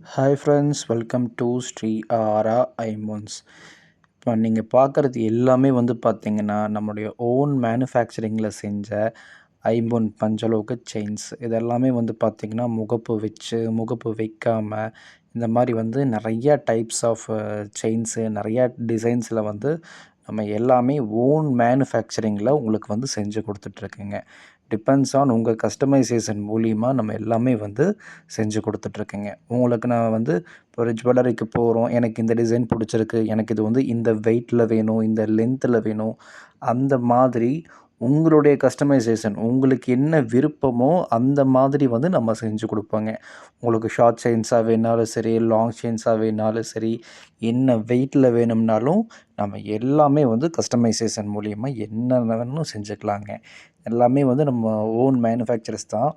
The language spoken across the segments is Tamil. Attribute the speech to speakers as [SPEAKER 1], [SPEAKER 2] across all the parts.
[SPEAKER 1] Hi friends, welcome to Sri Aara ஐமோன்ஸ். இப்போ நீங்கள் பார்க்குறது எல்லாமே வந்து பார்த்தீங்கன்னா, நம்முடைய ஓன் மேனுஃபேக்சரிங்கில் செஞ்ச ஐம்பொன் பஞ்சலோக செயின்ஸ். இதெல்லாமே வந்து பார்த்தீங்கன்னா, முகப்பு வச்சு, முகப்பு வைக்காம, இந்த மாரி வந்து நிறையா டைப்ஸ் ஆஃப் செயின்ஸு, நிறையா டிசைன்ஸில் வந்து நம்ம எல்லாமே ஓன் மேனுஃபேக்சரிங்கில் உங்களுக்கு வந்து செஞ்சு கொடுத்துட்ருக்குங்க. டிபெண்ட்ஸ் ஆன் உங்கள் கஸ்டமைசேஷன் மூலிமா நம்ம எல்லாமே வந்து செஞ்சு கொடுத்துட்ருக்கேங்க. உங்களுக்கு நான் வந்து இப்போ ஒரு ஜுவல்லரிக்கு போகிறோம், எனக்கு இந்த டிசைன் பிடிச்சிருக்கு, எனக்கு இது வந்து இந்த வெயிட்டில் வேணும், இந்த லென்த்தில் வேணும், அந்த மாதிரி உங்களுடைய கஸ்டமைசேஷன் உங்களுக்கு என்ன விருப்பமோ அந்த மாதிரி வந்து நம்ம செஞ்சு கொடுப்போங்க. உங்களுக்கு ஷார்ட் செயின்ஸாக வேணாலும் சரி, லாங் செயின்ஸாக வேணாலும் சரி, என்ன வெயிட்டில் வேணும்னாலும் நம்ம எல்லாமே வந்து கஸ்டமைசேஷன் மூலிமா என்ன வேணும்னு செஞ்சுக்கலாங்க. எல்லாமே வந்து நம்ம ஓன் மேனுஃபேக்சரர்ஸ் தான்.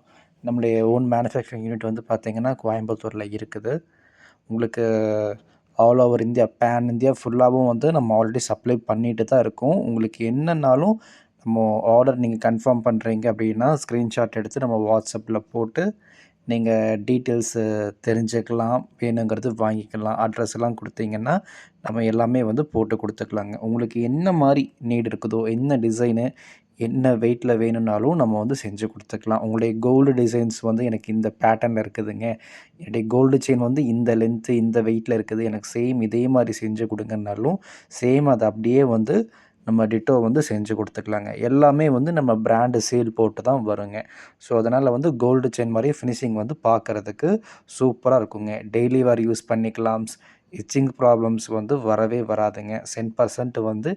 [SPEAKER 1] நம்முடைய ஓன் மேனுஃபேக்சரிங் யூனிட் வந்து பார்த்திங்கன்னா கோயம்புத்தூரில் இருக்குது. உங்களுக்கு all over India, pan India ஃபுல்லாகவும் வந்து நம்ம ஆல்ரெடி சப்ளை பண்ணிட்டு தான் இருக்கோம். உங்களுக்கு என்னன்னாலும் நம்ம ஆர்டர் நீங்கள் கன்ஃபார்ம் பண்ணுறீங்க அப்படின்னா ஸ்க்ரீன்ஷாட் எடுத்து நம்ம வாட்ஸ்அப்பில் போட்டு நீங்கள் டீட்டெயில்ஸு தெரிஞ்சுக்கலாம், வேணுங்கிறது வாங்கிக்கலாம். அட்ரஸ் எல்லாம் கொடுத்தீங்கன்னா நம்ம எல்லாமே வந்து போட்டு கொடுத்துக்கலாங்க. உங்களுக்கு என்ன மாதிரி நீட் இருக்குதோ, என்ன டிசைனு, என்ன வெயிட்டில் வேணும்னாலும் நம்ம வந்து செஞ்சு கொடுத்துக்கலாம். உங்களுடைய கோல்டு டிசைன்ஸ் வந்து எனக்கு இந்த பேட்டர்னில் இருக்குதுங்க, என்னுடைய கோல்டு செயின் வந்து இந்த லென்த்து இந்த வெயிட்டில் இருக்குது, எனக்கு சேம் இதே மாதிரி செஞ்சு கொடுங்கன்னாலும் சேம் அதை அப்படியே வந்து நம்ம டிட்டோ வந்து செஞ்சு கொடுத்துக்கலாங்க. எல்லாமே வந்து நம்ம பிராண்டு சீல் போட்டு தான் வருங்க. ஸோ அதனால் வந்து கோல்டு செயின் மாதிரியே ஃபினிஷிங் வந்து பார்க்குறதுக்கு சூப்பராக இருக்குங்க. டெய்லி வேர் யூஸ் பண்ணிக்கலாம். இச்சிங் ப்ராப்ளம்ஸ் வந்து வரவே வராதுங்க. 100% வந்து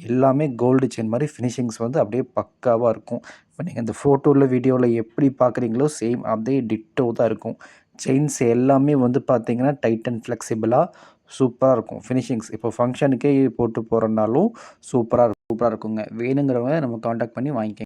[SPEAKER 1] எல்லாமே கோல்டு செயின் மாதிரி ஃபினிஷிங்ஸ் வந்து அப்படியே பக்காவாக இருக்கும். இப்போ நீங்கள் இந்த ஃபோட்டோவில் வீடியோவில் எப்படி பார்க்குறீங்களோ சேம் அதே டிட்டோ தான் இருக்கும். செயின்ஸ் எல்லாமே வந்து பார்த்தீங்கன்னா டைட் அண்ட் ஃப்ளெக்சிபிளாக சூப்பராக இருக்கும். ஃபினிஷிங்ஸ் இப்போ ஃபங்க்ஷனுக்கே போட்டு போகிறனாலும் சூப்பராக இருக்குங்க. வேணுங்கிறவங்க நம்ம காண்டாக்ட் பண்ணி வாங்கிக்க.